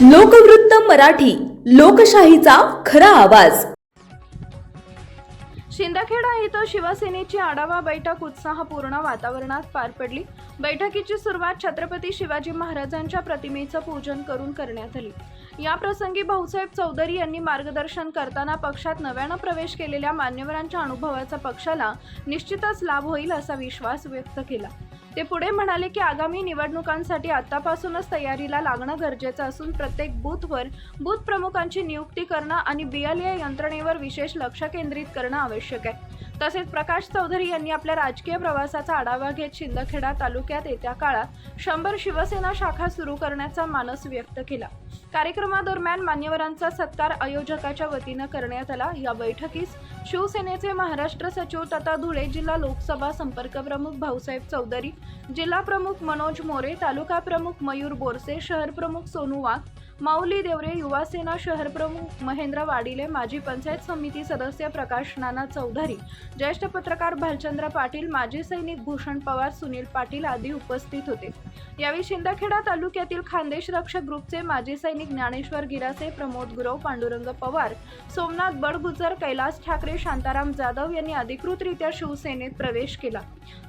लोकवृत्त मराठी, लोकशाहीचा खरा आवाज। शिंदखेडा इथं शिवसेनेची आढावा बैठक उत्साहपूर्ण वातावरणात पार पडली। बैठकीची सुरुवात छत्रपती शिवाजी महाराजांच्या प्रतिमेचं पूजन करून करण्यात आली। या प्रसंगी भाऊसाहेब चौधरी यांनी मार्गदर्शन करताना पक्षात नव्यानं प्रवेश केलेल्या मान्यवरांच्या अनुभवाचा पक्षाला निश्चितच लाभ होईल असा विश्वास व्यक्त केला। ते पुढे म्हणाले की आगामी निवडणुकांसाठी आतापासूनच तयारीला लागणं गरजेचं असून प्रत्येक बूथवर बूथ प्रमुखांची नियुक्ती करणं आणि BLA यंत्रणेवर विशेष लक्ष केंद्रित करणं आवश्यक आहे। तसेच प्रकाश चौधरी यांनी आपल्या राजकीय प्रवासाचा आढावा घेत शिंदखेडा तालुक्यात येत्या काळात 100 शिवसेना शाखा सुरू करण्याचा मानस व्यक्त केला। कार्यक्रमादरम्यान मान्यवरांचा सत्कार आयोजकाच्या वतीनं करण्यात आला। या बैठकीस शिवसेनेचे महाराष्ट्र सचिव तथा धुळे जिल्हा लोकसभा संपर्क प्रमुख भाऊसाहेब चौधरी, जिल्हा प्रमुख मनोज मोरे, तालुका प्रमुख मयूर बोरसे, शहर प्रमुख सोनू वाघ, माऊली देवरे, युवा सेना शहर प्रमुख महेंद्र वाडिले, माजी पंचायत समिती सदस्य प्रकाश नाना चौधरी, ज्येष्ठ पत्रकार भालचंद्र पाटील, माजी सैनिक भूषण पवार, सुनील पाटील आदी उपस्थित होते। यावेळी शिंदखेडा तालुक्यातील खानदेश रक्षक ग्रुपचे माजी सैनिक ज्ञानेश्वर गिरासे, प्रमोद गुरव, पांडुरंग पवार, सोमनाथ बडगुजर, कैलास ठाकरे, शांताराम जाधव यांनी अधिकृतरित्या शिवसेनेत प्रवेश केला।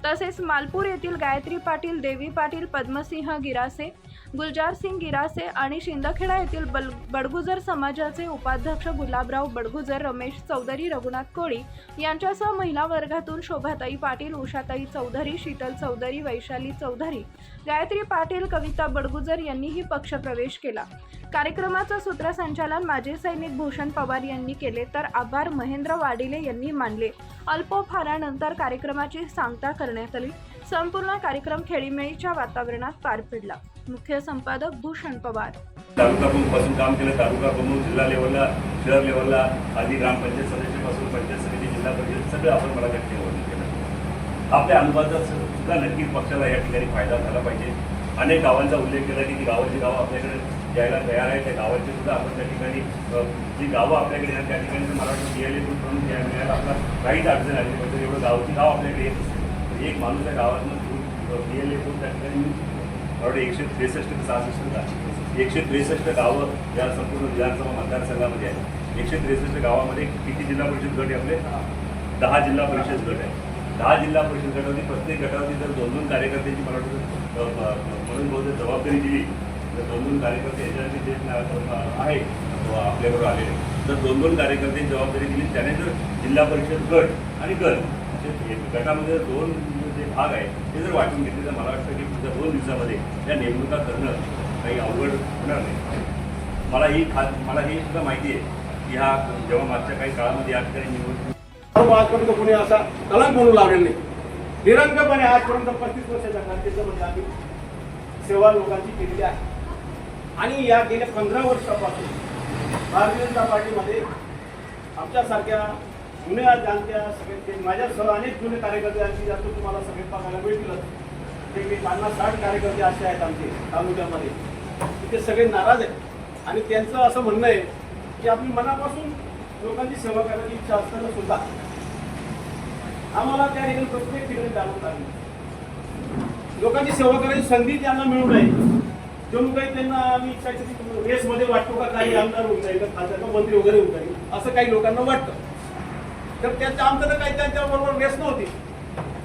तसेच मालपूर येथील गायत्री पाटील, देवी पाटील, पद्मसिंह गिरासे, गुलजार सिंग गिरासे आणि शिंदखेडा येथील बडगुजर समाजाचे उपाध्यक्ष गुलाबराव बडगुजर, रमेश चौधरी, रघुनाथ कोळी यांच्यासह महिला वर्गातून शोभाताई पाटील, उषाताई चौधरी, शीतल चौधरी, वैशाली चौधरी, गायत्री पाटील, कविता बडगुजर यांनीही पक्षप्रवेश केला। कार्यक्रमाचं सूत्रसंचालन माजी सैनिक भूषण पवार यांनी केले तर आभार महेंद्र वाडिले यांनी मानले। अल्पोपहारानंतर कार्यक्रमाची सांगता करण्यात आली। संपूर्ण कार्यक्रम खेळीमेळीच्या वातावरणात पार पडला। मुख्य संपादक भूषण पवार। तालुका प्रमुखपासून काम केलं, तालुका प्रमुख, जिल्हा लेवलला, शहर लेवलला, आधी ग्रामपंचायत सदस्यापासून पंचायत समिती, जिल्हा परिषद सगळं आपण मला त्या ठिकाणी केलं। आपल्या अनुभवाचा सुद्धा नक्कीच पक्षाला या ठिकाणी फायदा झाला पाहिजे। अनेक गावांचा उल्लेख केला की ती गावाची गावं आपल्याकडे यायला तयार आहे, त्या गावाची सुद्धा आपण त्या ठिकाणी जी गावं आपल्याकडे आहेत त्या ठिकाणी मला वाटतं BLA म्हणून मिळायला आपला काहीच अडचण आली पाहिजे। एवढं गावची गाव आपल्याकडे येत एक माणूस त्या गावातून BLA करून त्या ठिकाणी मला 163 ते 66 163 गावं या संपूर्ण विधानसभा मतदारसंघामध्ये आहे। 163 गावामध्ये किती जिल्हा परिषद गट आहे? आपले 10 जिल्हा परिषद गट आहे। 10 जिल्हा परिषद गटावरती प्रत्येक गटावरती जर 2-2 कार्यकर्त्यांची मला वाटतं म्हणून बहुत जबाबदारी दिली तर 2-2 कार्यकर्ते याच्यावरती जे आहे आपल्याबरोबर आलेले जर 2-2 कार्यकर्त्यांची जबाबदारी दिली त्याने जर जिल्हा परिषद गट आणि गट असे गटामध्ये 2 जे भाग आहे ते जर वाटून घेतले तर मला वाटतं की पुढच्या 2 दिवसामध्ये त्या निवडणुका करणं काही अवघड होणार नाही। मला ही सुद्धा माहिती आहे की हा जेव्हा मागच्या काही काळामध्ये या ठिकाणी निवडणूक आजपर्यंत कोणी असा कलंक म्हणून लावलेला नाही। निरंकपणे आजपर्यंत 35 वर्षाच्या कारकिर्दीमध्ये आम्ही सेवा लोकांची केलेली आहे आणि या गेल्या 15 वर्षापासून भारतीय जनता पार्टीमध्ये आमच्यासारख्या जुन्या जाणत्या सगळे माझ्यासह अनेक जुने कार्यकर्ते आणखी जास्त तुम्हाला सगळे पाहायला मिळतील। ते 50-60 कार्यकर्ते असे आहेत आमचे तालुक्यामध्ये, ते सगळे नाराज आहेत आणि त्यांचं असं म्हणणं आहे की आपली मनापासून लोकांची सेवा करायची इच्छा असताना सुद्धा आम्हाला त्या ठिकाणी प्रत्येक ठिकाणी जाणून लागली लोकांची सेवा करायची संधी त्यांना मिळू नये। जणू काही त्यांना आम्ही इच्छा की रेसमध्ये वाटतो का काही आमदार होऊन जाईल, खासदार मंत्री वगैरे होऊन जाईल असं काही लोकांना वाटतं। तर त्याच्या आमचं तर काही त्यांच्याबरोबर रेस नव्हती,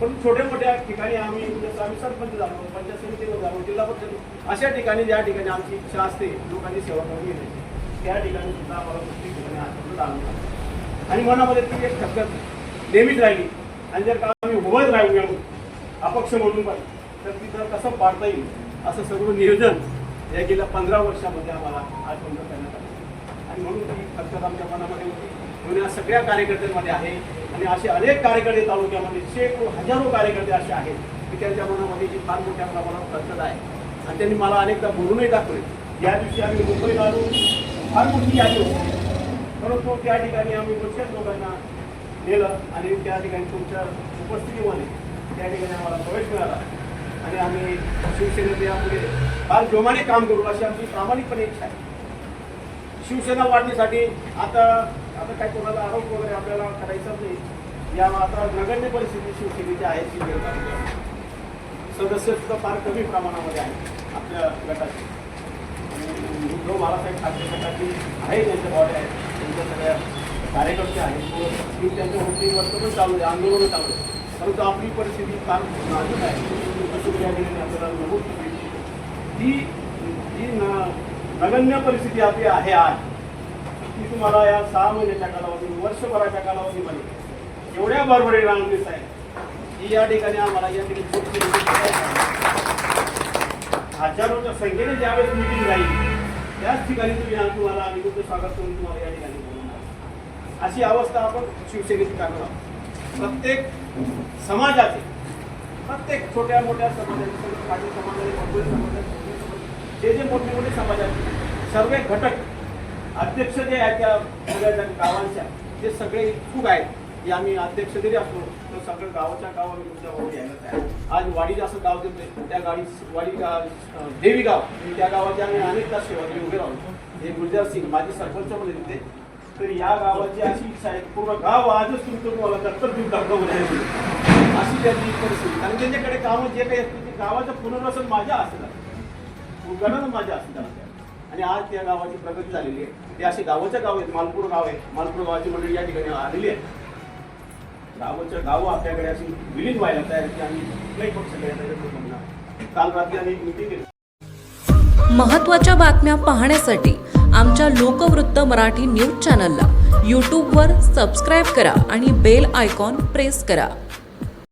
पण छोट्या मोठ्या ठिकाणी आम्ही सरपंच झालो, पंचायत समितीवर झालो, जिल्हा परिषद अशा ठिकाणी ज्या ठिकाणी आमची इच्छा असते लोकांची सेवा करून घेण्याची त्या ठिकाणी सुद्धा आम्हाला प्रत्येक ठिकाणी आठवण आणलं आणि मनामध्ये ती एक ठक्कत नेहमीच राहिली आणि जर का आम्ही उभंच राहू गेलो अपक्ष म्हणून पण तर तिथं कसं पाडता येईल असं सर्व नियोजन या गेल्या 15 वर्षामध्ये आम्हाला आजपर्यंत करण्यात आलं आणि म्हणून ती ठक्कत आमच्या मनामध्ये होती म्हणून या सगळ्या कार्यकर्त्यांमध्ये आहे आणि असे अनेक कार्यकर्ते तालुक्यामध्ये शेकडो हजारो कार्यकर्ते असे आहेत की त्यांच्या मनामध्ये जी फार मोठ्या प्रमाणात ठक्कत आहे आणि त्यांनी मला अनेकदा बोलूनही दाखवले। या दिवशी आम्ही मुंबईला आलो, फार मोठी यादी होती, परंतु त्या ठिकाणी आम्ही बऱ्याच लोकांना नेलं आणि त्या ठिकाणी तुमच्या उपस्थितीमध्ये त्या ठिकाणी आम्हाला प्रवेश मिळाला आणि आम्ही शिवसेनेचे यापुढे फार जोमाने काम करू अशी आमची प्रामाणिकपणे इच्छा आहे। शिवसेना वाढण्यासाठी आता काही कोणाला आरोप वगैरे आपल्याला करायचाच नाही। या मात्र नगण्य परिस्थिती शिवसेनेची आहे। सदस्य सुद्धा फार कमी प्रमाणामध्ये आहे आपल्या गटाचे। जो बाळासाहेब ठाकरे गटाची आहे, त्यांच्या बॉडी आहेत, त्यांच्या सगळ्या कार्यकर्ते आहेत, मी त्यांच्या होतीवरचं पण चालू आहे, आंदोलनं चालू आहे. परंतु आपली परिस्थिती फार नाजूक आहे. जसं या ठिकाणी आपल्याला नमूद केली, जी नगण्य परिस्थिती आपली आहे आज, ती तुम्हाला या 6 महिन्याच्या कालावधी, वर्षभराच्या कालावधीमध्ये एवढ्या बरोबरी रांगलीच आहे की या ठिकाणी आम्हाला या ठिकाणी हजारोच्या संख्येने ज्यावेळेस मिटिंग राहील त्याच ठिकाणी तुम्हाला आम्ही तुमचं स्वागत करून तुम्हाला या ठिकाणी बोलवणार. अशी अवस्था आपण शिवसेनेची करणार आहोत. प्रत्येक समाजाचे, प्रत्येक छोट्या मोठ्या समाजाचे, पाटील समाजाचे, मंगोळी समाजाचे, जे मोठे मोठे समाजाचे सर्व घटक अध्यक्ष जे आहेत त्या सगळ्या गावांच्या, ते सगळे इच्छुक आहेत की आम्ही अध्यक्ष जरी असलो तर सगळं गावाच्या गाव आम्ही तुमच्या बरोबर यायला तयार. आज वाडी असं गाव देतोय, त्या गाडी वाडी देवी गाव, त्या गावाची आम्ही अनेक तास सेवा केली, उभे राहतो. हे गुलजार सिंग माझे सरपंच मध्ये तिथे. तर या गावाची अशी इच्छा आहे पूर्ण गाव आजच तुमचं तुम्हाला दत्तक देऊन टाकतो अशी त्यांची परिस्थिती. कारण त्यांच्याकडे कामं जे काही असतील ते गावाचं पुनर्वसन माझ्या असतं, उद्घाटन माझ्या असतं. आणि आज त्या गावाची प्रगती झालेली आहे. ते असे गावाच्या गाव आहेत, मालपूर गाव आहे, मालपूर गावाची मंडळी या ठिकाणी आलेली आहे. गावाच्या गावं आपल्याकडे अशी विलीन व्हायला तयार की आम्ही कुठल्याही पक्षाकडे काल रात्री आम्ही मिटिंग केली. महत्त्वाच्या बातम्या पाहण्यासाठी आमच्या लोकवृत्त मराठी न्यूज चॅनलला यूट्यूबवर सबस्क्राईब करा आणि बेल आयकॉन प्रेस करा.